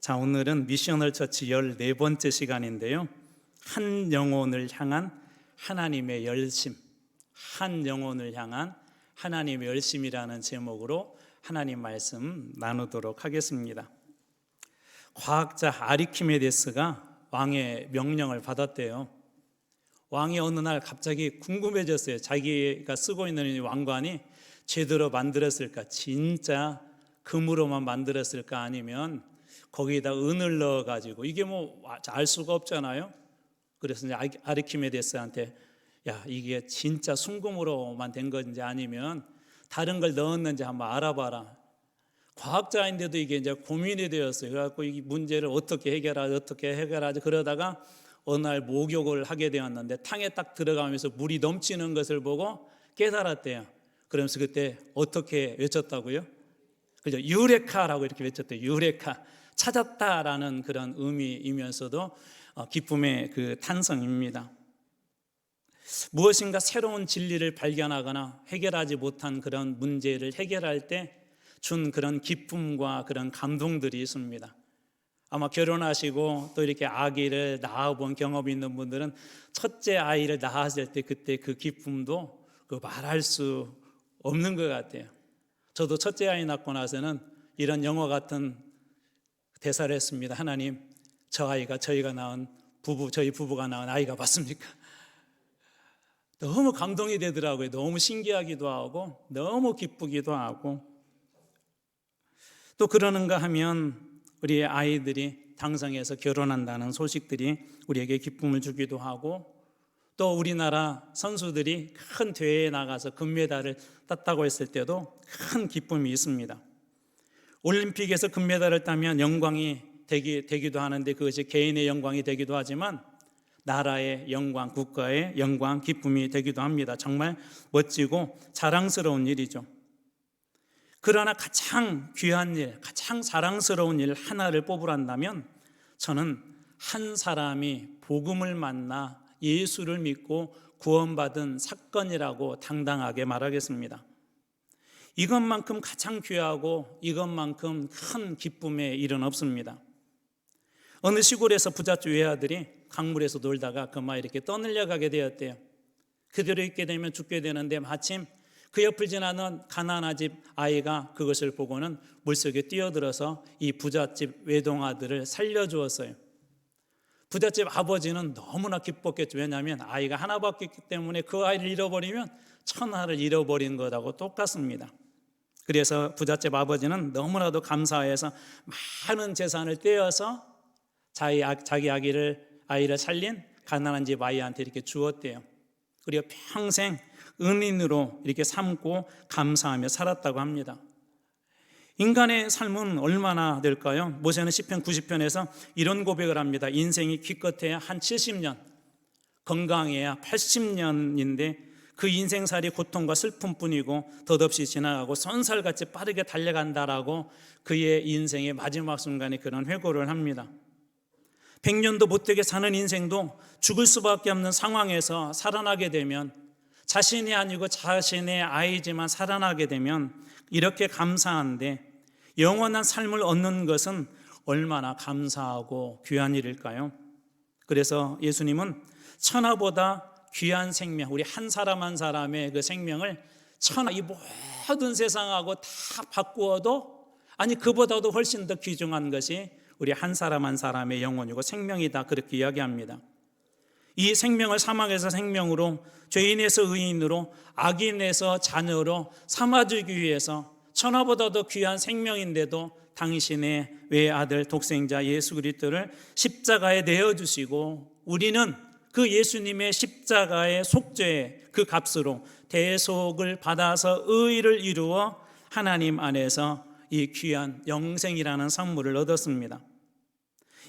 자, 오늘은 미셔널 처치 14번째 시간인데요. 한 영혼을 향한 하나님의 열심, 한 영혼을 향한 하나님의 열심이라는 제목으로 하나님 말씀 나누도록 하겠습니다. 과학자 아리키메데스가 왕의 명령을 받았대요. 왕이 어느 날 갑자기 궁금해졌어요. 자기가 쓰고 있는 이 왕관이 제대로 만들었을까, 진짜 금으로만 만들었을까, 아니면 거기에다 은을 넣어가지고, 이게 뭐 알 수가 없잖아요. 그래서 이제 아리키메데스한테 야, 이게 진짜 순금으로만 된 건지 아니면 다른 걸 넣었는지 한번 알아봐라. 과학자인데도 이게 이제 고민이 되었어요. 그래갖고 이 문제를 어떻게 해결하지 그러다가 어느 날 목욕을 하게 되었는데 탕에 딱 들어가면서 물이 넘치는 것을 보고 깨달았대요. 그러면서 그때 어떻게 외쳤다고요? 그죠? 유레카라고 이렇게 외쳤대요. 유레카, 찾았다라는 그런 의미이면서도 기쁨의 그 탄성입니다. 무엇인가 새로운 진리를 발견하거나 해결하지 못한 그런 문제를 해결할 때 준 그런 기쁨과 그런 감동들이 있습니다. 아마 결혼하시고 또 이렇게 아기를 낳아본 경험이 있는 분들은 첫째 아이를 낳았을 때 그때 그 기쁨도 말할 수 없는 것 같아요. 저도 첫째 아이 낳고 나서는 이런 영화 같은 대사를 했습니다. 하나님, 저희가 낳은 저희 부부가 낳은 아이가 맞습니까? 너무 감동이 되더라고요. 너무 신기하기도 하고 너무 기쁘기도 하고. 또 그러는가 하면 우리의 아이들이 당성에서 결혼한다는 소식들이 우리에게 기쁨을 주기도 하고, 또 우리나라 선수들이 큰 대회에 나가서 금메달을 땄다고 했을 때도 큰 기쁨이 있습니다. 올림픽에서 금메달을 따면 영광이 되기도 하는데 그것이 개인의 영광이 되기도 하지만 나라의 영광, 국가의 영광, 기쁨이 되기도 합니다. 정말 멋지고 자랑스러운 일이죠. 그러나 가장 귀한 일, 가장 자랑스러운 일 하나를 뽑으란다면 저는 한 사람이 복음을 만나 예수를 믿고 구원받은 사건이라고 당당하게 말하겠습니다. 이것만큼 가장 귀하고 이것만큼 큰 기쁨의 일은 없습니다. 어느 시골에서 부잣집 외아들이 강물에서 놀다가 그만 이렇게 떠밀려 가게 되었대요. 그대로 있게 되면 죽게 되는데 마침 그 옆을 지나는 가난한 집 아이가 그것을 보고는 물속에 뛰어들어서 이 부잣집 외동아들을 살려주었어요. 부잣집 아버지는 너무나 기뻤겠죠. 왜냐하면 아이가 하나밖에 없기 때문에 그 아이를 잃어버리면 천하를 잃어버린 것하고 똑같습니다. 그래서 부잣집 아버지는 너무나도 감사해서 많은 재산을 떼어서 자기 아이를 살린 가난한 집 아이한테 이렇게 주었대요. 그리고 평생 은인으로 이렇게 삼고 감사하며 살았다고 합니다. 인간의 삶은 얼마나 될까요? 모세는 시편 90편에서 이런 고백을 합니다. 인생이 기껏해야 한 70년, 건강해야 80년인데 그 인생살이 고통과 슬픔뿐이고 덧없이 지나가고 선살같이 빠르게 달려간다라고 그의 인생의 마지막 순간에 그런 회고를 합니다. 100년도 못되게 사는 인생도 죽을 수밖에 없는 상황에서 살아나게 되면, 자신이 아니고 자신의 아이지만 살아나게 되면 이렇게 감사한데, 영원한 삶을 얻는 것은 얼마나 감사하고 귀한 일일까요? 그래서 예수님은 천하보다 귀한 생명, 우리 한 사람 한 사람의 그 생명을 천하, 이 모든 세상하고 다 바꾸어도, 아니 그보다도 훨씬 더 귀중한 것이 우리 한 사람 한 사람의 영혼이고 생명이다, 그렇게 이야기합니다. 이 생명을 사망에서 생명으로, 죄인에서 의인으로, 악인에서 자녀로 삼아주기 위해서 천하보다도 귀한 생명인데도 당신의 외아들 독생자 예수 그리스도를 십자가에 내어주시고, 우리는 그 예수님의 십자가의 속죄의 그 값으로 대속을 받아서 의를 이루어 하나님 안에서 이 귀한 영생이라는 선물을 얻었습니다.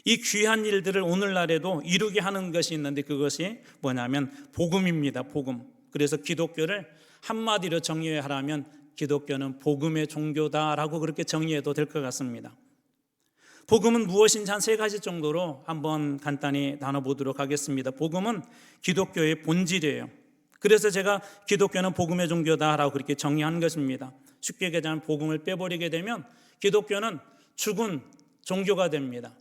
이 귀한 일들을 오늘날에도 이루게 하는 것이 있는데 그것이 뭐냐면 복음입니다. 복음. 그래서 기독교를 한마디로 정의하라면 기독교는 복음의 종교다라고 그렇게 정의해도 될 것 같습니다. 복음은 무엇인지 한 3가지 정도로 한번 간단히 나눠보도록 하겠습니다. 복음은 기독교의 본질이에요. 그래서 제가 기독교는 복음의 종교다라고 그렇게 정의한 것입니다. 쉽게 얘기하자면 복음을 빼버리게 되면 기독교는 죽은 종교가 됩니다.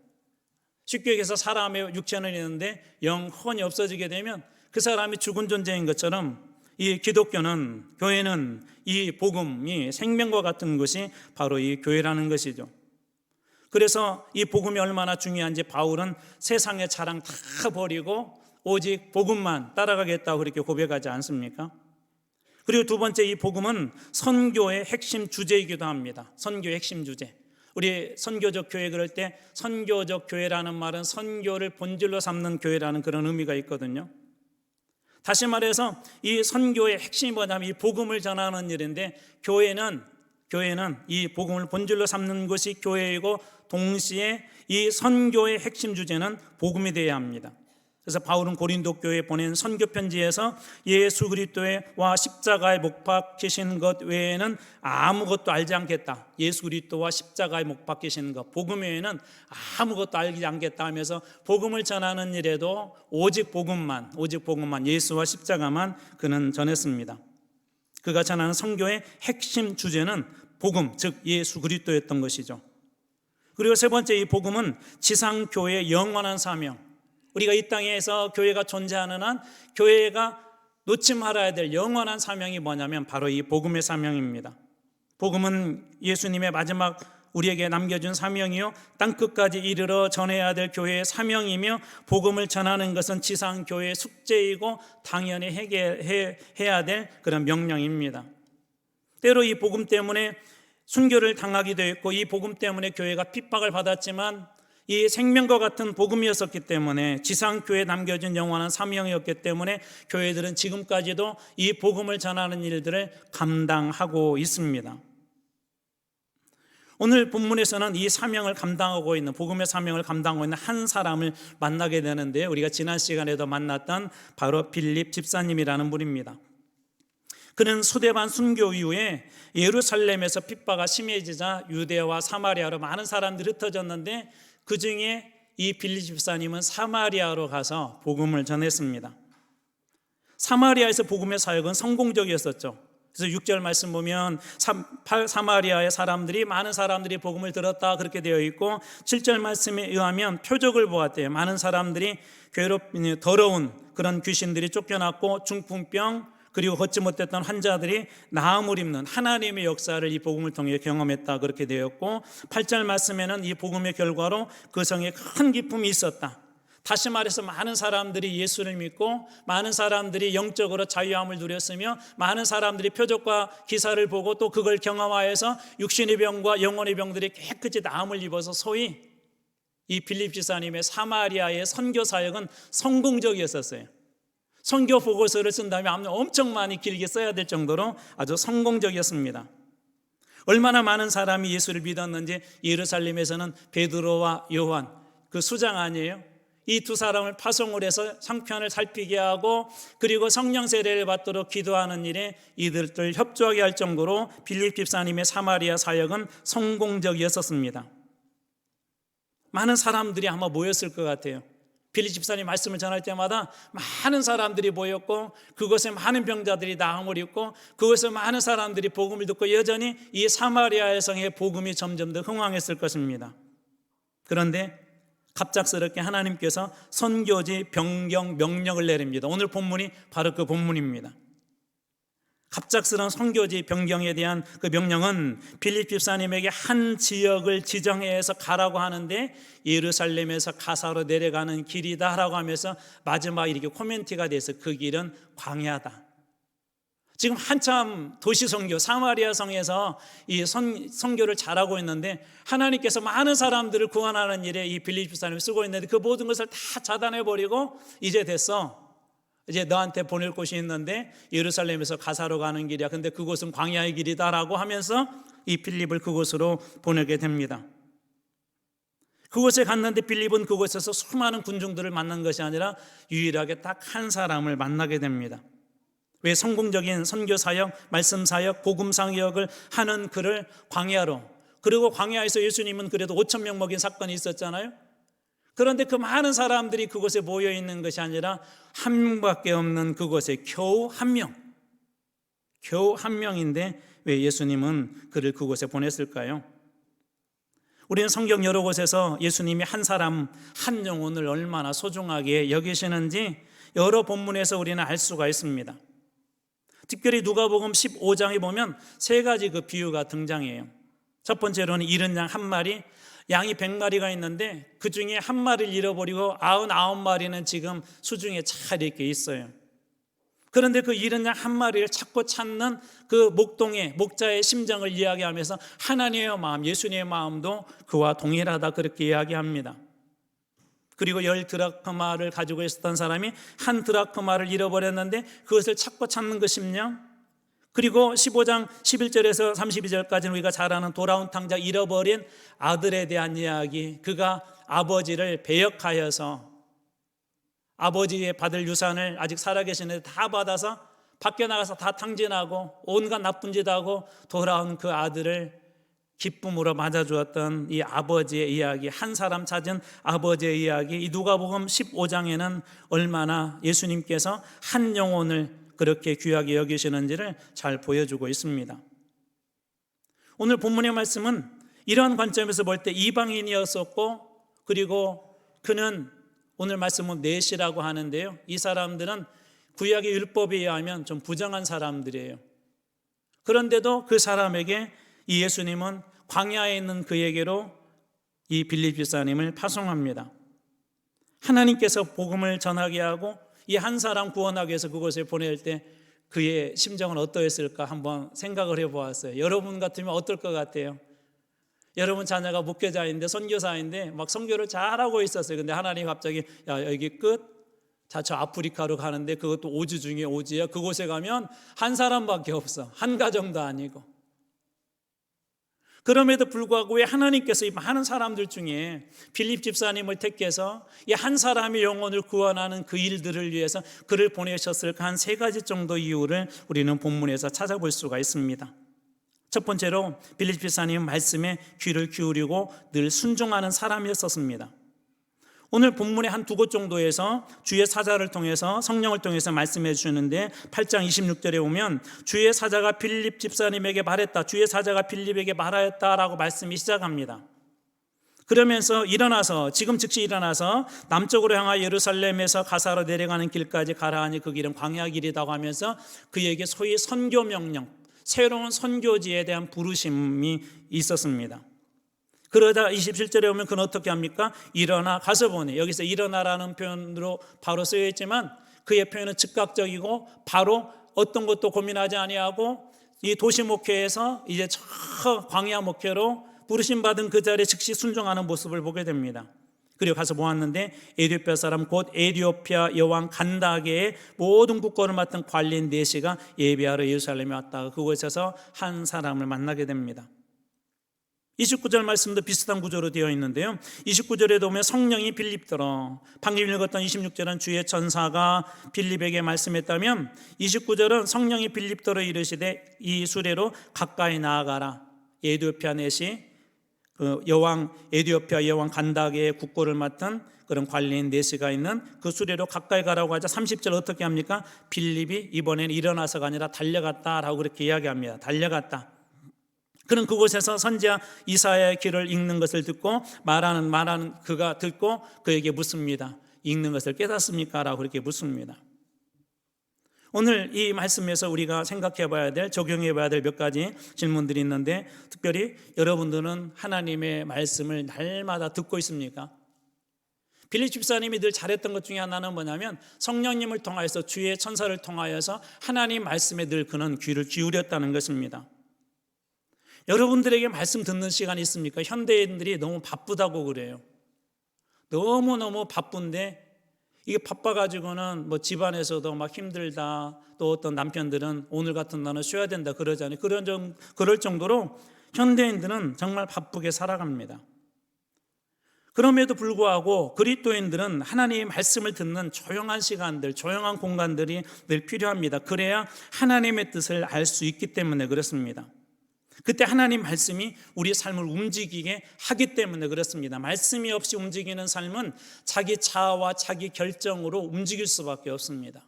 쉽게 얘기해서 사람의 육체는 있는데 영혼이 없어지게 되면 그 사람이 죽은 존재인 것처럼 이 기독교는, 교회는 이 복음이 생명과 같은 것이 바로 이 교회라는 것이죠. 그래서 이 복음이 얼마나 중요한지 바울은 세상의 자랑 다 버리고 오직 복음만 따라가겠다고 그렇게 고백하지 않습니까? 그리고 두 번째, 이 복음은 선교의 핵심 주제이기도 합니다. 선교의 핵심 주제. 우리 선교적 교회 그럴 때 선교적 교회라는 말은 선교를 본질로 삼는 교회라는 그런 의미가 있거든요. 다시 말해서 이 선교의 핵심이 뭐냐면 이 복음을 전하는 일인데, 교회는 이 복음을 본질로 삼는 것이 교회이고 동시에 이 선교의 핵심 주제는 복음이 되어야 합니다. 그래서 바울은 고린도 교회에 보낸 선교 편지에서 예수 그리스도와 십자가에 못 박히신 것 외에는 아무것도 알지 않겠다. 예수 그리스도와 십자가에 못 박히신 것, 복음 외에는 아무것도 알지 않겠다 하면서 복음을 전하는 일에도 오직 복음만, 예수와 십자가만 그는 전했습니다. 그가 전하는 선교의 핵심 주제는 복음, 즉 예수 그리스도였던 것이죠. 그리고 세 번째, 이 복음은 지상교회의 영원한 사명. 우리가 이 땅에서 교회가 존재하는 한 교회가 놓지 말아야 될 영원한 사명이 뭐냐면 바로 이 복음의 사명입니다. 복음은 예수님의 마지막 우리에게 남겨준 사명이요, 땅끝까지 이르러 전해야 될 교회의 사명이며, 복음을 전하는 것은 지상교회의 숙제이고 당연히 해야 될 그런 명령입니다. 때로 이 복음 때문에 순교를 당하기도 했고, 이 복음 때문에 교회가 핍박을 받았지만 이 생명과 같은 복음이었었기 때문에, 지상교회에 남겨진 영원한 사명이었기 때문에 교회들은 지금까지도 이 복음을 전하는 일들을 감당하고 있습니다. 오늘 본문에서는 이 사명을 감당하고 있는, 복음의 사명을 감당하고 있는 한 사람을 만나게 되는데요, 우리가 지난 시간에도 만났던 바로 빌립 집사님이라는 분입니다. 그는 수데반 순교 이후에 예루살렘에서 핍박이 심해지자 유대와 사마리아로 많은 사람들이 흩어졌는데, 그 중에 이 빌립 집사님은 사마리아로 가서 복음을 전했습니다. 사마리아에서 복음의 사역은 성공적이었었죠. 그래서 6절 말씀 보면 사마리아의 사람들이, 많은 사람들이 복음을 들었다 그렇게 되어 있고, 7절 말씀에 의하면 표적을 보았대요. 많은 사람들이 더러운 그런 귀신들이 쫓겨났고, 중풍병 그리고 걷지 못했던 환자들이 나음을 입는 하나님의 역사를 이 복음을 통해 경험했다 그렇게 되었고, 8절 말씀에는 이 복음의 결과로 그 성에 큰 기쁨이 있었다. 다시 말해서 많은 사람들이 예수를 믿고, 많은 사람들이 영적으로 자유함을 누렸으며, 많은 사람들이 표적과 기사를 보고 또 그걸 경험하여서 육신의 병과 영혼의 병들이 깨끗이 나음을 입어서 소위 이 빌립 집사님의 사마리아의 선교 사역은 성공적이었었어요. 선교 보고서를 쓴다면 엄청 많이 길게 써야 될 정도로 아주 성공적이었습니다. 얼마나 많은 사람이 예수를 믿었는지 예루살렘에서는 베드로와 요한, 그 수장 아니에요? 이 두 사람을 파송을 해서 상편을 살피게 하고, 그리고 성령 세례를 받도록 기도하는 일에 이들을 협조하게 할 정도로 빌립 집사님의 사마리아 사역은 성공적이었습니다. 많은 사람들이 아마 모였을 것 같아요. 빌립 집사님 말씀을 전할 때마다 많은 사람들이 모였고, 그곳에 많은 병자들이 나음을 입고, 그곳에 많은 사람들이 복음을 듣고, 여전히 이 사마리아의 성의 복음이 점점 더 흥왕했을 것입니다. 그런데 갑작스럽게 하나님께서 선교지 변경 명령을 내립니다. 오늘 본문이 바로 그 본문입니다. 갑작스러운 선교지 변경에 대한 그 명령은 빌립 집사님에게 한 지역을 지정해서 가라고 하는데, 예루살렘에서 가사로 내려가는 길이다라고 하면서 마지막 이렇게 코멘트가 돼서 그 길은 광야다. 지금 한참 도시 선교, 사마리아 성에서 이 선교를 잘하고 있는데, 하나님께서 많은 사람들을 구원하는 일에 이 빌립 집사님을 쓰고 있는데, 그 모든 것을 다 차단해버리고 이제 됐어, 이제 너한테 보낼 곳이 있는데 예루살렘에서 가사로 가는 길이야. 근데 그곳은 광야의 길이다라고 하면서 이 빌립을 그곳으로 보내게 됩니다. 그곳에 갔는데 빌립은 그곳에서 수많은 군중들을 만난 것이 아니라 유일하게 딱 한 사람을 만나게 됩니다. 왜? 성공적인 선교 사역, 말씀 사역, 복음 사역을 하는 그를 광야로, 그리고 광야에서 예수님은 그래도 5,000명 먹인 사건이 있었잖아요. 그런데 그 많은 사람들이 그곳에 모여 있는 것이 아니라 한 명밖에 없는 그곳에 겨우 한 명인데 왜 예수님은 그를 그곳에 보냈을까요? 우리는 성경 여러 곳에서 예수님이 한 사람, 한 영혼을 얼마나 소중하게 여기시는지 여러 본문에서 우리는 알 수가 있습니다. 특별히 누가복음 15장에 보면 세 가지 그 비유가 등장해요. 첫 번째로는 잃은 양 한 마리, 양이 100마리가 있는데 그 중에 한 마리를 잃어버리고 99마리는 지금 수중에 잘 이렇게 있어요. 그런데 그 잃은 양 한 마리를 찾고 찾는 그 목자의 심정을 이야기하면서 하나님의 마음, 예수님의 마음도 그와 동일하다 그렇게 이야기합니다. 그리고 10드라크마를 가지고 있었던 사람이 한 드라크마를 잃어버렸는데 그것을 찾고 찾는 그 심령, 그리고 15장 11절에서 32절까지는 우리가 잘 아는 돌아온 탕자, 잃어버린 아들에 대한 이야기, 그가 아버지를 배역하여서 아버지의 받을 유산을 아직 살아계시는데 다 받아서 밖에 나가서 다 탕진하고 온갖 나쁜 짓 하고 돌아온 그 아들을 기쁨으로 맞아주었던 이 아버지의 이야기, 한 사람 찾은 아버지의 이야기, 이 누가복음 15장에는 얼마나 예수님께서 한 영혼을 그렇게 귀하게 여기시는지를 잘 보여주고 있습니다. 오늘 본문의 말씀은 이러한 관점에서 볼 때 이방인이었었고, 그리고 그는 오늘 말씀은 넷이라고 하는데요, 이 사람들은 구약의 율법에 의하면 좀 부정한 사람들이에요. 그런데도 그 사람에게 이 예수님은 광야에 있는 그에게로 이 빌립 집사님을 파송합니다. 하나님께서 복음을 전하게 하고 이 한 사람 구원하기 위해서 그곳에 보낼 때 그의 심정은 어떠했을까 한번 생각을 해보았어요. 여러분 같으면 어떨 것 같아요? 여러분 자녀가 목회자인데 선교사인데 막 선교를 잘하고 있었어요. 근데 하나님 갑자기 야 여기 끝, 자 저 아프리카로 가는데 그것도 오지 중에 오지야. 그곳에 가면 한 사람밖에 없어. 한 가정도 아니고. 그럼에도 불구하고 왜 하나님께서 이 많은 사람들 중에 빌립 집사님을 택해서 이 한 사람의 영혼을 구원하는 그 일들을 위해서 그를 보내셨을까? 한 세 가지 정도 이유를 우리는 본문에서 찾아볼 수가 있습니다. 첫 번째로 빌립 집사님은 말씀에 귀를 기울이고 늘 순종하는 사람이었습니다. 오늘 본문의 한 두 곳 정도에서 주의 사자를 통해서 성령을 통해서 말씀해 주시는데 8장 26절에 보면 주의 사자가 빌립 집사님에게 말했다, 주의 사자가 빌립에게 말하였다라고 말씀이 시작합니다. 그러면서 일어나서 지금 즉시 일어나서 남쪽으로 향하여 예루살렘에서 가사로 내려가는 길까지 가라 하니 그 길은 광야 길이라고 하면서 그에게 소위 선교 명령, 새로운 선교지에 대한 부르심이 있었습니다. 그러다 27절에 오면 그는 어떻게 합니까? 일어나 가서 보내. 여기서 일어나라는 표현으로 바로 쓰여 있지만 그의 표현은 즉각적이고 바로 어떤 것도 고민하지 아니하고 이 도시 목회에서 이제 저 광야 목회로 부르심 받은 그 자리에 즉시 순종하는 모습을 보게 됩니다. 그리고 가서 보았는데 에티오피아 사람 곧 에티오피아 여왕 간다게의 모든 국권을 맡은 관리인 네시가 예배하러 예루살렘에 왔다가 그곳에서 한 사람을 만나게 됩니다. 29절 말씀도 비슷한 구조로 되어 있는데요, 29절에 보면 성령이 빌립더러, 방금 읽었던 26절은 주의 천사가 빌립에게 말씀했다면 29절은 성령이 빌립더러 이르시되 이 수레로 가까이 나아가라. 에티오피아 넷이 그 에티오피아 여왕 간다게의 국고를 맡은 그런 관리인 네시가 있는 그 수레로 가까이 가라고 하자 30절 어떻게 합니까? 빌립이 이번에는 일어나서가 아니라 달려갔다라고 그렇게 이야기합니다. 달려갔다. 그는 그곳에서 선지자 이사야의 길을 읽는 것을 듣고 말하는 그가 듣고 그에게 묻습니다. 읽는 것을 깨닫습니까? 라고 그렇게 묻습니다. 오늘 이 말씀에서 우리가 생각해 봐야 될, 적용해 봐야 될 몇 가지 질문들이 있는데, 특별히 여러분들은 하나님의 말씀을 날마다 듣고 있습니까? 빌립 집사님이 늘 잘했던 것 중에 하나는 뭐냐면 성령님을 통하여서 주의 천사를 통하여서 하나님 말씀에 늘 그는 귀를 기울였다는 것입니다. 여러분들에게 말씀 듣는 시간이 있습니까? 현대인들이 너무 바쁘다고 그래요. 너무너무 바쁜데 이게 바빠가지고는 뭐 집안에서도 막 힘들다, 또 어떤 남편들은 오늘 같은 날은 쉬어야 된다 그러잖아요. 그럴 정도로 현대인들은 정말 바쁘게 살아갑니다. 그럼에도 불구하고 그리스도인들은 하나님의 말씀을 듣는 조용한 시간들, 조용한 공간들이 늘 필요합니다. 그래야 하나님의 뜻을 알 수 있기 때문에 그렇습니다. 그때 하나님 말씀이 우리 삶을 움직이게 하기 때문에 그렇습니다. 말씀이 없이 움직이는 삶은 자기 자아와 자기 결정으로 움직일 수밖에 없습니다.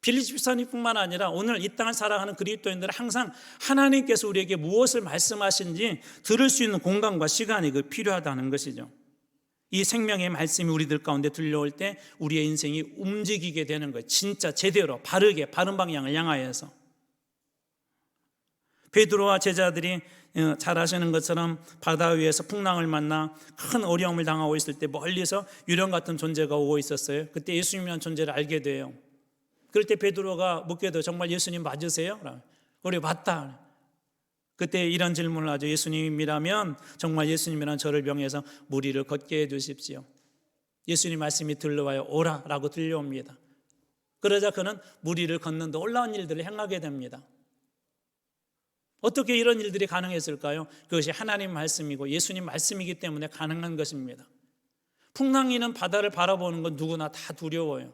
빌립 집사님뿐만 아니라 오늘 이 땅을 살아가는 그리스도인들은 항상 하나님께서 우리에게 무엇을 말씀하신지 들을 수 있는 공간과 시간이 필요하다는 것이죠. 이 생명의 말씀이 우리들 가운데 들려올 때 우리의 인생이 움직이게 되는 거예요. 진짜 제대로 바르게 바른 방향을 향하여서. 베드로와 제자들이 잘 아시는 것처럼 바다 위에서 풍랑을 만나 큰 어려움을 당하고 있을 때 멀리서 유령 같은 존재가 오고 있었어요. 그때 예수님이라는 존재를 알게 돼요. 그럴 때 베드로가 묻게 돼요. 정말 예수님 맞으세요? 우리 맞다. 그때 이런 질문을 하죠. 예수님이라면 정말 예수님이란 저를 명해서 무리를 걷게 해주십시오. 예수님 말씀이 들려와요. 오라 라고 들려옵니다. 그러자 그는 무리를 걷는 놀라운 일들을 행하게 됩니다. 어떻게 이런 일들이 가능했을까요? 그것이 하나님 말씀이고 예수님 말씀이기 때문에 가능한 것입니다. 풍랑이는 바다를 바라보는 건 누구나 다 두려워요.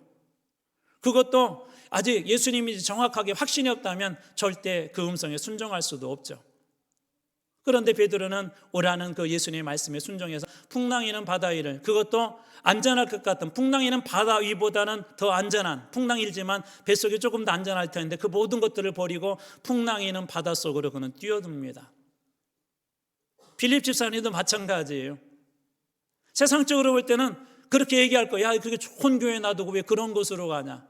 그것도 아직 예수님이 정확하게 확신이 없다면 절대 그 음성에 순종할 수도 없죠. 그런데 베드로는 오라는 그 예수님의 말씀에 순종해서 풍랑이는 바다 위를, 그것도 안전할 것 같은, 풍랑이는 바다 위보다는 더 안전한 풍랑이지만 뱃속이 조금 더 안전할 텐데 그 모든 것들을 버리고 풍랑이는 바다 속으로 그는 뛰어듭니다. 빌립 집사님도 마찬가지예요. 세상적으로 볼 때는 그렇게 얘기할 거야. 야, 그게 좋은 교회 놔두고 왜 그런 곳으로 가냐.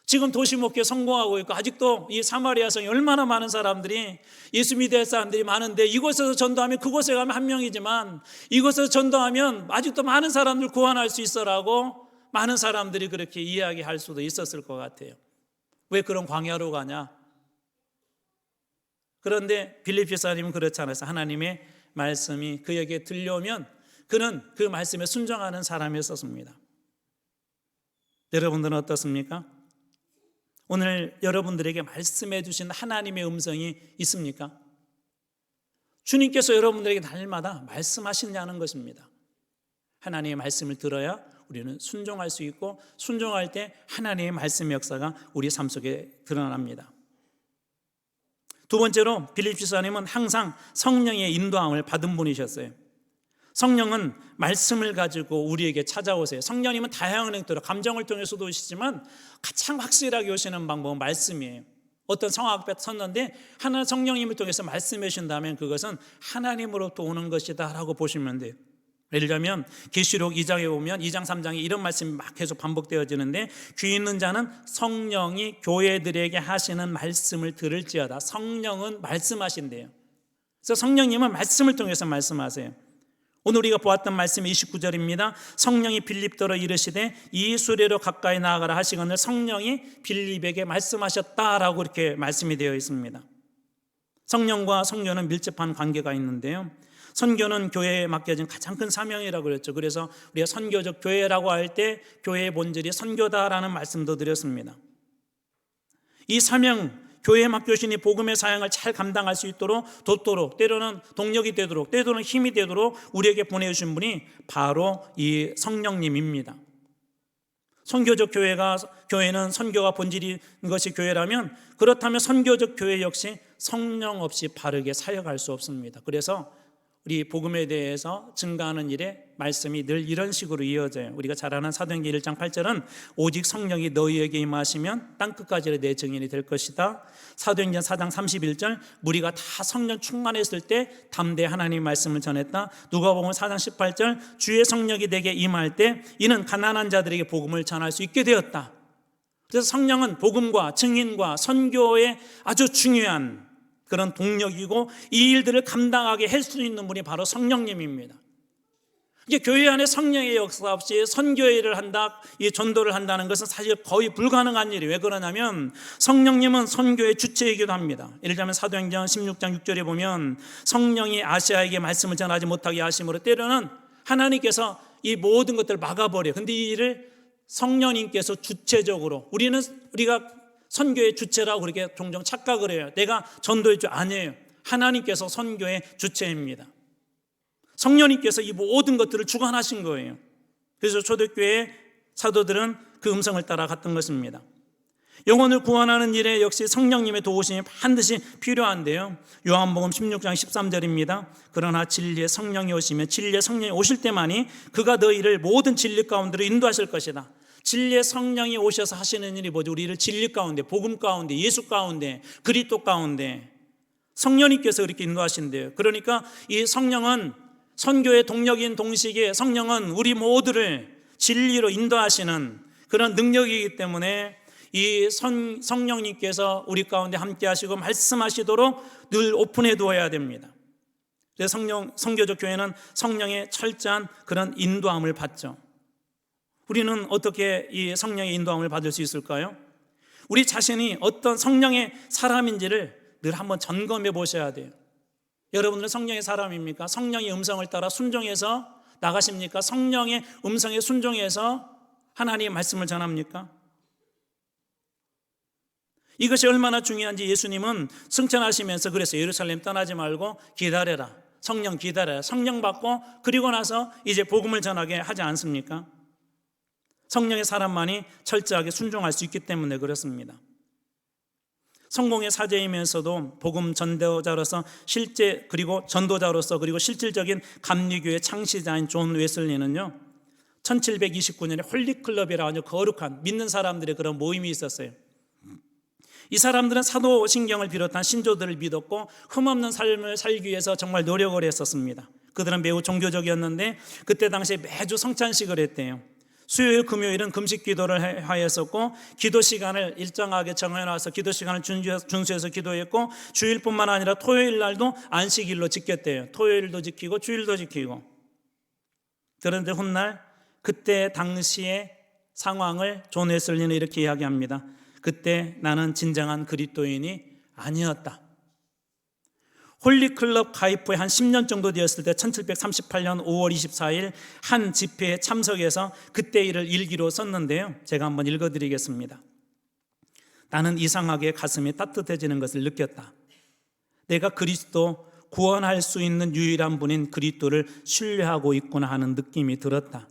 지금 도시목회 성공하고 있고 아직도 이 사마리아 성에 얼마나 많은 사람들이 예수 믿을 사람들이 많은데 이곳에서 전도하면 그곳에 가면 한 명이지만 이곳에서 전도하면 아직도 많은 사람들 구원할 수 있어라고 많은 사람들이 그렇게 이야기할 수도 있었을 것 같아요. 왜 그런 광야로 가냐? 그런데 빌립 집사님은 그렇지 않았어요. 하나님의 말씀이 그에게 들려오면 그는 그 말씀에 순종하는 사람이었습니다. 여러분들은 어떻습니까? 오늘 여러분들에게 말씀해 주신 하나님의 음성이 있습니까? 주님께서 여러분들에게 날마다 말씀하시냐는 것입니다. 하나님의 말씀을 들어야 우리는 순종할 수 있고 순종할 때 하나님의 말씀의 역사가 우리 삶 속에 드러납니다. 두 번째로 빌립 집사님은 항상 성령의 인도함을 받은 분이셨어요. 성령은 말씀을 가지고 우리에게 찾아오세요. 성령님은 다양한 행태로 감정을 통해서도 오시지만 가장 확실하게 오시는 방법은 말씀이에요. 어떤 상황 앞에 섰는데 하나 성령님을 통해서 말씀해 주신다면 그것은 하나님으로부터 오는 것이다 라고 보시면 돼요. 예를 들면 계시록 2장에 보면 2장 3장에 이런 말씀이 막 계속 반복되어지는데 귀 있는 자는 성령이 교회들에게 하시는 말씀을 들을지어다. 성령은 말씀하신대요. 그래서 성령님은 말씀을 통해서 말씀하세요. 오늘 우리가 보았던 말씀이 29절입니다. 성령이 빌립더러 이르시되 이 수레로 가까이 나아가라 하시거늘 성령이 빌립에게 말씀하셨다라고 이렇게 말씀이 되어 있습니다. 성령과 선교는 밀접한 관계가 있는데요. 선교는 교회에 맡겨진 가장 큰 사명이라고 그랬죠. 그래서 우리가 선교적 교회라고 할 때 교회의 본질이 선교다라는 말씀도 드렸습니다. 이 사명, 교회에 맡겨주신 이 복음의 사역을 잘 감당할 수 있도록 돕도록 때로는 동력이 되도록 때로는 힘이 되도록 우리에게 보내주신 분이 바로 이 성령님입니다. 선교적 교회는 선교가 본질인 것이 교회라면 그렇다면 선교적 교회 역시 성령 없이 바르게 사역할 수 없습니다. 그래서 우리 복음에 대해서 증가하는 일에 말씀이 늘 이런 식으로 이어져요. 우리가 잘 아는 사도행전 1장 8절은 오직 성령이 너희에게 임하시면 땅끝까지 내 증인이 될 것이다. 사도행전 4장 31절 무리가 다 성령 충만했을 때 담대히 하나님의 말씀을 전했다. 누가복음 4장 18절 주의 성령이 내게 임할 때 이는 가난한 자들에게 복음을 전할 수 있게 되었다. 그래서 성령은 복음과 증인과 선교에 아주 중요한 그런 동력이고 이 일들을 감당하게 할 수 있는 분이 바로 성령님입니다. 이게 교회 안에 성령의 역사 없이 선교의 일을 한다, 이 전도를 한다는 것은 사실 거의 불가능한 일이에요. 왜 그러냐면 성령님은 선교의 주체이기도 합니다. 예를 들면 사도행전 16장 6절에 보면 성령이 아시아에게 말씀을 전하지 못하게 하심으로 때로는 하나님께서 이 모든 것들을 막아버려요. 근데 이 일을 성령님께서 주체적으로 우리가 선교의 주체라고 그렇게 종종 착각을 해요. 내가 전도의 주 아니에요. 하나님께서 선교의 주체입니다. 성령님께서 이 모든 것들을 주관하신 거예요. 그래서 초대교회 사도들은 그 음성을 따라갔던 것입니다. 영혼을 구원하는 일에 역시 성령님의 도우심이 반드시 필요한데요. 요한복음 16장 13절입니다. 그러나 진리의 성령이 오시면 진리의 성령이 오실 때만이 그가 너희를 모든 진리 가운데로 인도하실 것이다. 진리의 성령이 오셔서 하시는 일이 뭐죠? 우리를 진리 가운데, 복음 가운데, 예수 가운데, 그리스도 가운데 성령님께서 그렇게 인도하신대요. 그러니까 이 성령은 선교의 동력인 동시기에 성령은 우리 모두를 진리로 인도하시는 그런 능력이기 때문에 이 성령님께서 우리 가운데 함께 하시고 말씀하시도록 늘 오픈해 두어야 됩니다. 그래서 선교적 교회는 성령의 철저한 그런 인도함을 받죠. 우리는 어떻게 이 성령의 인도함을 받을 수 있을까요? 우리 자신이 어떤 성령의 사람인지를 늘 한번 점검해 보셔야 돼요. 여러분들은 성령의 사람입니까? 성령의 음성을 따라 순종해서 나가십니까? 성령의 음성에 순종해서 하나님의 말씀을 전합니까? 이것이 얼마나 중요한지 예수님은 승천하시면서 그래서 예루살렘 떠나지 말고 기다려라. 성령 기다려라. 성령 받고 그리고 나서 이제 복음을 전하게 하지 않습니까? 성령의 사람만이 철저하게 순종할 수 있기 때문에 그렇습니다. 성공의 사제이면서도 복음 전도자로서 그리고 전도자로서 그리고 실질적인 감리교의 창시자인 존 웨슬리는요 1729년에 홀리클럽이라고 아주 거룩한 믿는 사람들의 그런 모임이 있었어요. 이 사람들은 사도신경을 비롯한 신조들을 믿었고 흠없는 삶을 살기 위해서 정말 노력을 했었습니다. 그들은 매우 종교적이었는데 그때 당시에 매주 성찬식을 했대요. 수요일 금요일은 금식 기도를 하였었고 기도 시간을 일정하게 정해놔서 기도 시간을 준수해서 기도했고 주일뿐만 아니라 토요일 날도 안식일로 지켰대요. 토요일도 지키고 주일도 지키고. 그런데 훗날 그때 당시의 상황을 존 웨슬리는 이렇게 이야기합니다. 그때 나는 진정한 그리스도인이 아니었다. 홀리클럽 가입 후에 한 10년 정도 되었을 때 1738년 5월 24일 한 집회에 참석해서 그때 일을 일기로 썼는데요. 제가 한번 읽어드리겠습니다. 나는 이상하게 가슴이 따뜻해지는 것을 느꼈다. 내가 그리스도 구원할 수 있는 유일한 분인 그리스도를 신뢰하고 있구나 하는 느낌이 들었다.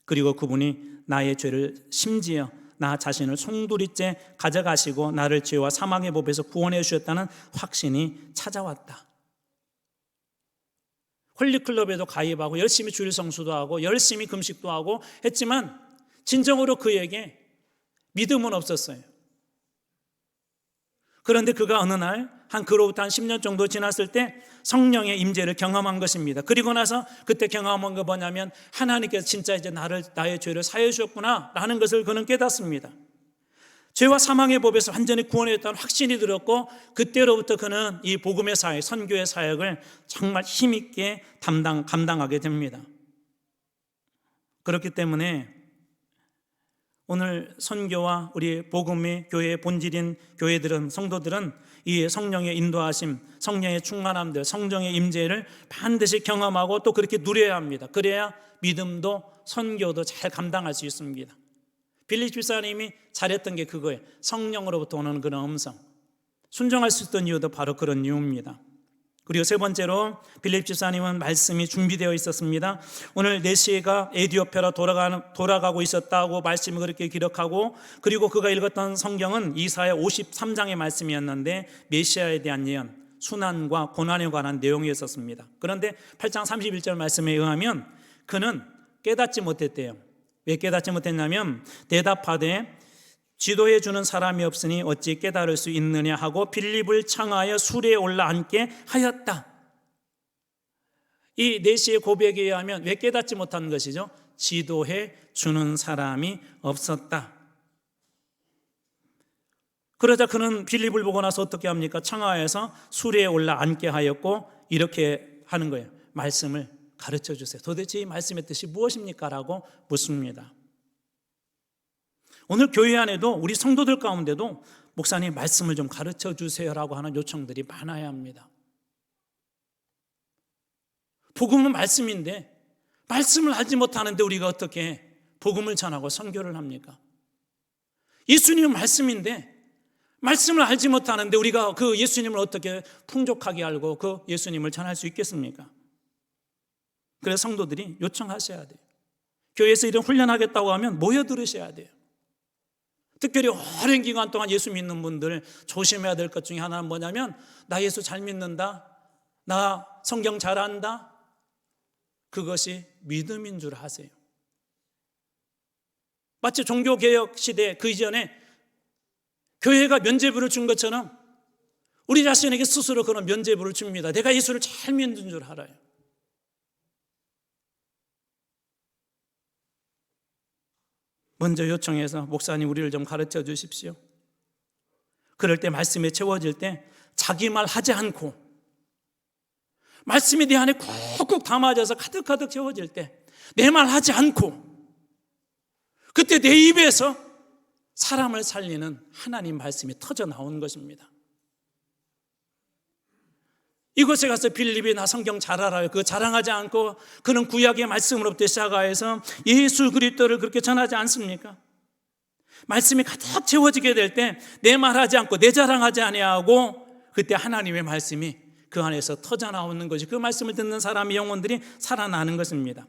그리고 그분이 나의 죄를 심지어 나 자신을 송두리째 가져가시고 나를 죄와 사망의 법에서 구원해 주셨다는 확신이 찾아왔다. 홀리클럽에도 가입하고 열심히 주일 성수도 하고 열심히 금식도 하고 했지만 진정으로 그에게 믿음은 없었어요. 그런데 그가 어느 날 그로부터 한 10년 정도 지났을 때 성령의 임재를 경험한 것입니다. 그리고 나서 그때 경험한 게 뭐냐면 하나님께서 진짜 이제 나의 죄를 사해 주셨구나 라는 것을 그는 깨닫습니다. 죄와 사망의 법에서 완전히 구원했다는 확신이 들었고 그때로부터 그는 이 복음의 사역, 선교의 사역을 정말 힘있게 감당하게 됩니다. 그렇기 때문에 오늘 선교와 우리 복음의 교회의 본질인 교회들은 성도들은 이 성령의 인도하심, 성령의 충만함들, 성령의 임재를 반드시 경험하고 또 그렇게 누려야 합니다. 그래야 믿음도 선교도 잘 감당할 수 있습니다. 빌립 집사님이 잘했던 게 그거예요. 성령으로부터 오는 그런 음성. 순종할 수 있던 이유도 바로 그런 이유입니다. 그리고 세 번째로 빌립 집사님은 말씀이 준비되어 있었습니다. 오늘 4시가 에디오피아로 돌아가고 있었다고 말씀을 그렇게 기록하고 그리고 그가 읽었던 성경은 이사야 53장의 말씀이었는데 메시아에 대한 예언, 순환과 고난에 관한 내용이었습니다. 그런데 8장 31절 말씀에 의하면 그는 깨닫지 못했대요. 왜 깨닫지 못했냐면 대답하되 지도해 주는 사람이 없으니 어찌 깨달을 수 있느냐 하고 빌립을 청하여 수레에 올라앉게 하였다. 이 4시의 고백에 의하면 왜 깨닫지 못한 것이죠? 지도해 주는 사람이 없었다. 그러자 그는 빌립을 보고 나서 어떻게 합니까? 청하여서 수레에 올라앉게 하였고 이렇게 하는 거예요. 말씀을 가르쳐 주세요. 도대체 이 말씀의 뜻이 무엇입니까? 라고 묻습니다. 오늘 교회 안에도 우리 성도들 가운데도 목사님 말씀을 좀 가르쳐 주세요라고 하는 요청들이 많아야 합니다. 복음은 말씀인데 말씀을 알지 못하는데 우리가 어떻게 복음을 전하고 선교를 합니까? 예수님은 말씀인데 말씀을 알지 못하는데 우리가 그 예수님을 어떻게 풍족하게 알고 그 예수님을 전할 수 있겠습니까? 그래서 성도들이 요청하셔야 돼요. 교회에서 이런 훈련하겠다고 하면 모여 들으셔야 돼요. 특별히 오랜 기간 동안 예수 믿는 분들 조심해야 될 것 중에 하나는 뭐냐면 나 예수 잘 믿는다, 나 성경 잘 안다, 그것이 믿음인 줄 아세요. 마치 종교개혁 시대 그 이전에 교회가 면죄부를 준 것처럼 우리 자신에게 스스로 그런 면죄부를 줍니다. 내가 예수를 잘 믿는 줄 알아요. 먼저 요청해서 목사님 우리를 좀 가르쳐 주십시오. 그럴 때 말씀에 채워질 때 자기 말 하지 않고 말씀이 내 안에 콕콕 담아져서 가득가득 채워질 때 내 말 하지 않고 그때 내 입에서 사람을 살리는 하나님 말씀이 터져 나오는 것입니다. 이곳에 가서 빌립이 나 성경 잘 알아요. 그거 자랑하지 않고 그는 구약의 말씀으로부터 시작하여서 예수 그리스도를 그렇게 전하지 않습니까? 말씀이 가득 채워지게 될 때 내 말하지 않고 내 자랑하지 아니하고 그때 하나님의 말씀이 그 안에서 터져 나오는 것이 그 말씀을 듣는 사람의 영혼들이 살아나는 것입니다.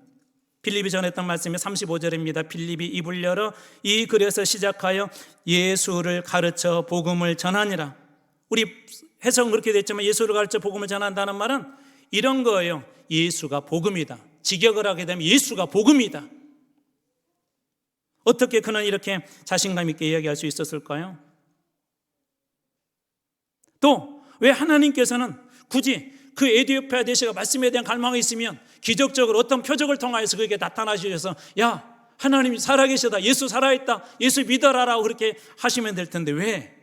빌립이 전했던 말씀이 35절입니다. 빌립이 입을 열어 이 글에서 시작하여 예수를 가르쳐 복음을 전하니라. 우리 해석은 그렇게 됐지만 예수를 가르쳐 복음을 전한다는 말은 이런 거예요. 예수가 복음이다. 직역을 하게 되면 예수가 복음이다. 어떻게 그는 이렇게 자신감 있게 이야기할 수 있었을까요? 또 왜 하나님께서는 굳이 그 에디오피아 대시가 말씀에 대한 갈망이 있으면 기적적으로 어떤 표적을 통하여서 그에게 나타나셔서 야 하나님이 살아계시다, 예수 살아있다, 예수 믿어라라고 그렇게 하시면 될 텐데 왜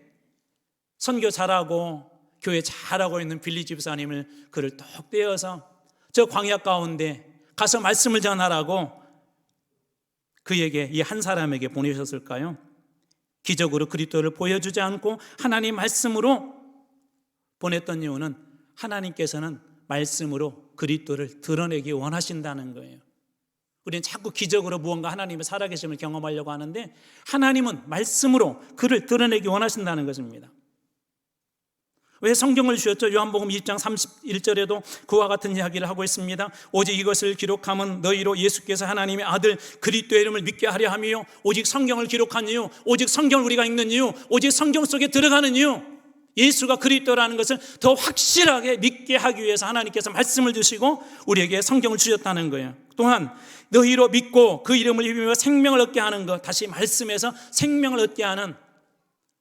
선교 잘하고 교회 잘하고 있는 빌리 집사님을 그를 톡 떼어서 저 광야 가운데 가서 말씀을 전하라고 그에게 이 한 사람에게 보내셨을까요? 기적으로 그리스도를 보여주지 않고 하나님 말씀으로 보냈던 이유는 하나님께서는 말씀으로 그리스도를 드러내기 원하신다는 거예요. 우리는 자꾸 기적으로 무언가 하나님의 살아계심을 경험하려고 하는데 하나님은 말씀으로 그를 드러내기 원하신다는 것입니다. 왜 성경을 주셨죠? 요한복음 20장 31절에도 그와 같은 이야기를 하고 있습니다. 오직 이것을 기록함은 너희로 예수께서 하나님의 아들 그리스도의 이름을 믿게 하려 함이요 오직 성경을 기록한 이유, 오직 성경을 우리가 읽는 이유, 오직 성경 속에 들어가는 이유, 예수가 그리스도라는 것을 더 확실하게 믿게 하기 위해서 하나님께서 말씀을 주시고 우리에게 성경을 주셨다는 거예요. 또한 너희로 믿고 그 이름을 입으며 생명을 얻게 하는 것, 다시 말씀에서 생명을 얻게 하는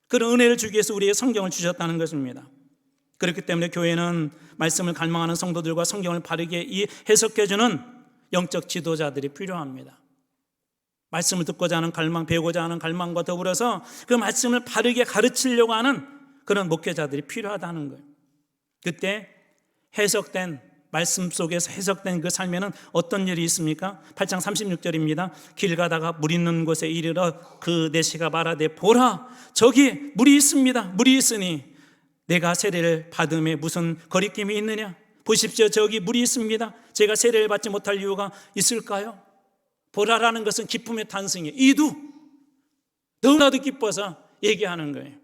그런 은혜를 주기 위해서 우리에게 성경을 주셨다는 것입니다. 그렇기 때문에 교회는 말씀을 갈망하는 성도들과 성경을 바르게 해석해주는 영적 지도자들이 필요합니다. 말씀을 듣고자 하는 갈망, 배우고자 하는 갈망과 더불어서 그 말씀을 바르게 가르치려고 하는 그런 목회자들이 필요하다는 거예요. 그때 해석된 말씀 속에서 해석된 그 삶에는 어떤 일이 있습니까? 8장 36절입니다. 길 가다가 물 있는 곳에 이르러 그 내시가 말하되 보라 저기 물이 있습니다. 물이 있으니 내가 세례를 받음에 무슨 거리낌이 있느냐? 보십시오, 저기 물이 있습니다. 제가 세례를 받지 못할 이유가 있을까요? 보라라는 것은 기쁨의 탄생이에요. 이두 너무나도 기뻐서 얘기하는 거예요.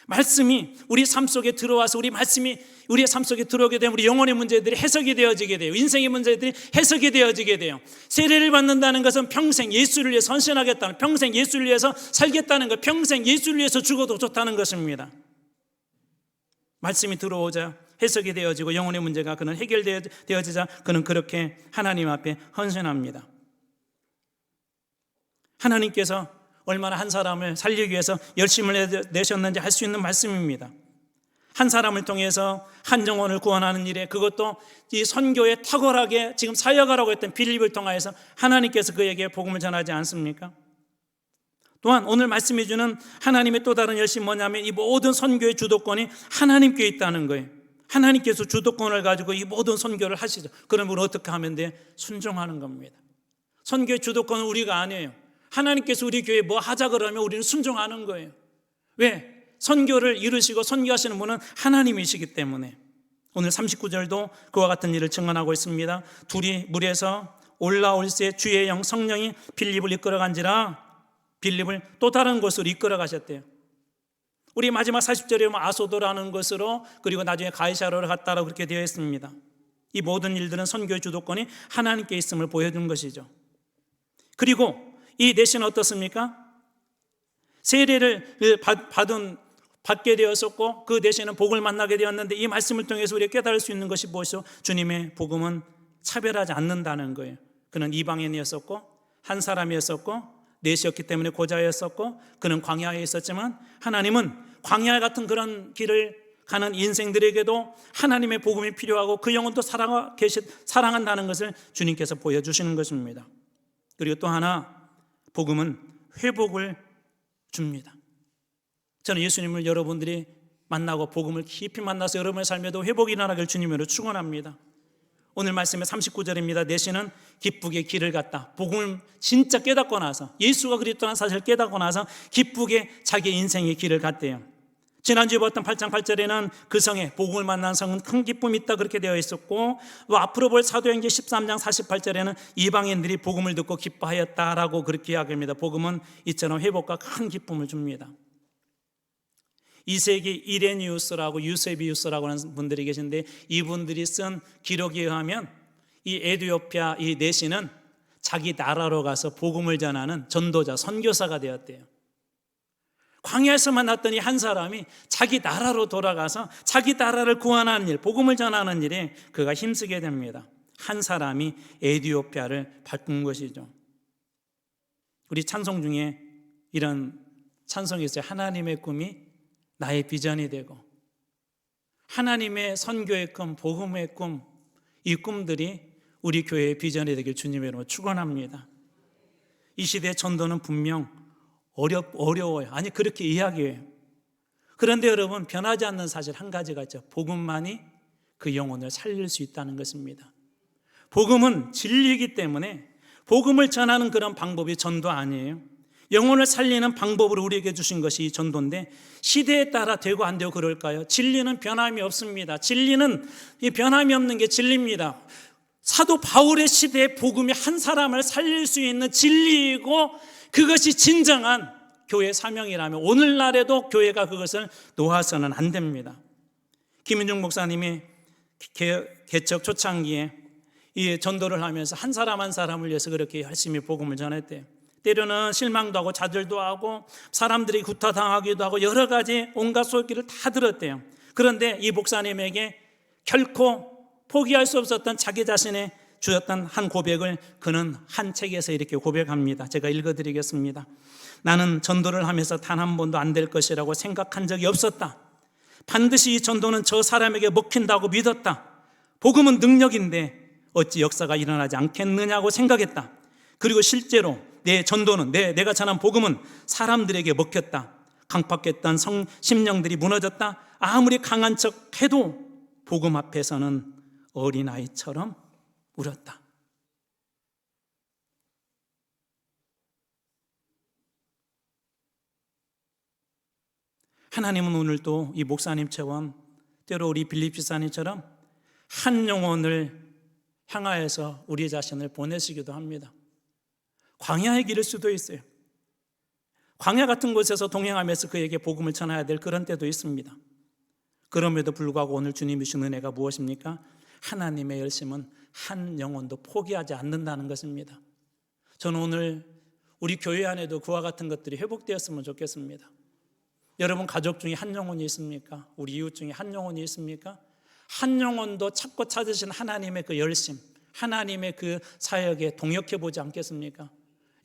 말씀이 우리 삶 속에 들어와서 우리 말씀이 우리의 삶 속에 들어오게 되면 우리 영혼의 문제들이 해석이 되어지게 돼요. 인생의 문제들이 해석이 되어지게 돼요. 세례를 받는다는 것은 평생 예수를 위해 헌신하겠다는, 평생 예수를 위해서 살겠다는 것, 평생 예수를 위해서 죽어도 좋다는 것입니다. 말씀이 들어오자 해석이 되어지고 영혼의 문제가 그는 해결되어지자 그는 그렇게 하나님 앞에 헌신합니다. 하나님께서 얼마나 한 사람을 살리기 위해서 열심을 내셨는지 할 수 있는 말씀입니다. 한 사람을 통해서 한 영혼을 구원하는 일에, 그것도 이 선교에 탁월하게 지금 사역하라고 했던 빌립을 통하여서 하나님께서 그에게 복음을 전하지 않습니까? 또한 오늘 말씀해 주는 하나님의 또 다른 열심이 뭐냐면 이 모든 선교의 주도권이 하나님께 있다는 거예요. 하나님께서 주도권을 가지고 이 모든 선교를 하시죠. 그러면 어떻게 하면 돼? 순종하는 겁니다. 선교의 주도권은 우리가 아니에요. 하나님께서 우리 교회에 뭐 하자 그러면 우리는 순종하는 거예요. 왜? 선교를 이루시고 선교하시는 분은 하나님이시기 때문에. 오늘 39절도 그와 같은 일을 증언하고 있습니다. 둘이 물에서 올라올새 주의 영 성령이 빌립을 이끌어간지라 빌립을 또 다른 곳으로 이끌어 가셨대요. 우리 마지막 40절에 보면 아소도라는 곳으로, 그리고 나중에 가이사로를 갔다라고 그렇게 되어 있습니다. 이 모든 일들은 선교의 주도권이 하나님께 있음을 보여준 것이죠. 그리고 이 내시는 어떻습니까? 세례를 받게 되었었고 그 내시는 복을 만나게 되었는데 이 말씀을 통해서 우리가 깨달을 수 있는 것이 무엇이죠? 주님의 복음은 차별하지 않는다는 거예요. 그는 이방인이었었고 한 사람이었었고 내시였기 때문에 고자였었고 그는 광야에 있었지만 하나님은 광야 같은 그런 길을 가는 인생들에게도 하나님의 복음이 필요하고 그 영혼도 사랑한다는 것을 주님께서 보여주시는 것입니다. 그리고 또 하나, 복음은 회복을 줍니다. 저는 예수님을 여러분들이 만나고 복음을 깊이 만나서 여러분의 삶에도 회복이 일어나길 주님으로 축원합니다. 오늘 말씀의 39절입니다. 내시는 기쁘게 길을 갔다. 복음을 진짜 깨닫고 나서, 예수가 그리스도라는 사실을 깨닫고 나서 기쁘게 자기 인생의 길을 갔대요. 지난주에 봤던 8장 8절에는 그 성에 복음을 만난 성은 큰 기쁨이 있다 그렇게 되어 있었고, 또 앞으로 볼 사도행전 13장 48절에는 이방인들이 복음을 듣고 기뻐하였다라고 그렇게 이야기합니다. 복음은 이처럼 회복과 큰 기쁨을 줍니다. 2세기 이레니우스라고 유세비우스라고 하는 분들이 계신데, 이분들이 쓴 기록에 의하면 이 에티오피아 이 내시는 자기 나라로 가서 복음을 전하는 전도자, 선교사가 되었대요. 광야에서 만났더니 한 사람이 자기 나라로 돌아가서 자기 나라를 구원하는 일, 복음을 전하는 일에 그가 힘쓰게 됩니다. 한 사람이 에티오피아를 바꾼 것이죠. 우리 찬송 중에 이런 찬송이 있어요. 하나님의 꿈이 나의 비전이 되고, 하나님의 선교의 꿈, 복음의 꿈, 이 꿈들이 우리 교회의 비전이 되길 주님의 이름으로 축원합니다. 이 시대의 전도는 분명 어려워요. 아니 그렇게 이야기해요. 그런데 여러분, 변하지 않는 사실 한 가지가 있죠. 복음만이 그 영혼을 살릴 수 있다는 것입니다. 복음은 진리이기 때문에 복음을 전하는 그런 방법이 전도 아니에요. 영혼을 살리는 방법으로 우리에게 주신 것이 전도인데, 시대에 따라 되고 안 되고 그럴까요? 진리는 변함이 없습니다. 진리는 이 변함이 없는 게 진리입니다. 사도 바울의 시대의 복음이 한 사람을 살릴 수 있는 진리이고 그것이 진정한 교회 사명이라면 오늘날에도 교회가 그것을 놓아서는 안 됩니다. 김윤중 목사님이 개척 초창기에 이 전도를 하면서 한 사람 한 사람을 위해서 그렇게 열심히 복음을 전했대요. 때로는 실망도 하고 좌절도 하고 사람들이 구타당하기도 하고 여러 가지 온갖 소리를 다 들었대요. 그런데 이 목사님에게 결코 포기할 수 없었던 자기 자신의 주었던 한 고백을 그는 한 책에서 이렇게 고백합니다. 제가 읽어드리겠습니다. 나는 전도를 하면서 단 한 번도 안 될 것이라고 생각한 적이 없었다. 반드시 이 전도는 저 사람에게 먹힌다고 믿었다. 복음은 능력인데 어찌 역사가 일어나지 않겠느냐고 생각했다. 그리고 실제로 내 전도는 내가 전한 복음은 사람들에게 먹혔다. 강팍했던 심령들이 무너졌다. 아무리 강한 척 해도 복음 앞에서는 어린아이처럼 울었다. 하나님은 오늘도 이 목사님처럼, 때로 우리 빌립 집사님처럼 한 영혼을 향하여서 우리 자신을 보내시기도 합니다. 광야의 길일 수도 있어요. 광야 같은 곳에서 동행하면서 그에게 복음을 전해야 될 그런 때도 있습니다. 그럼에도 불구하고 오늘 주님이 주신 은혜가 무엇입니까? 하나님의 열심은 한 영혼도 포기하지 않는다는 것입니다. 저는 오늘 우리 교회 안에도 그와 같은 것들이 회복되었으면 좋겠습니다. 여러분 가족 중에 한 영혼이 있습니까? 우리 이웃 중에 한 영혼이 있습니까? 한 영혼도 찾고 찾으신 하나님의 그 열심, 하나님의 그 사역에 동역해 보지 않겠습니까?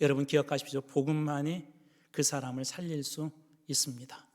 여러분 기억하십시오. 복음만이 그 사람을 살릴 수 있습니다.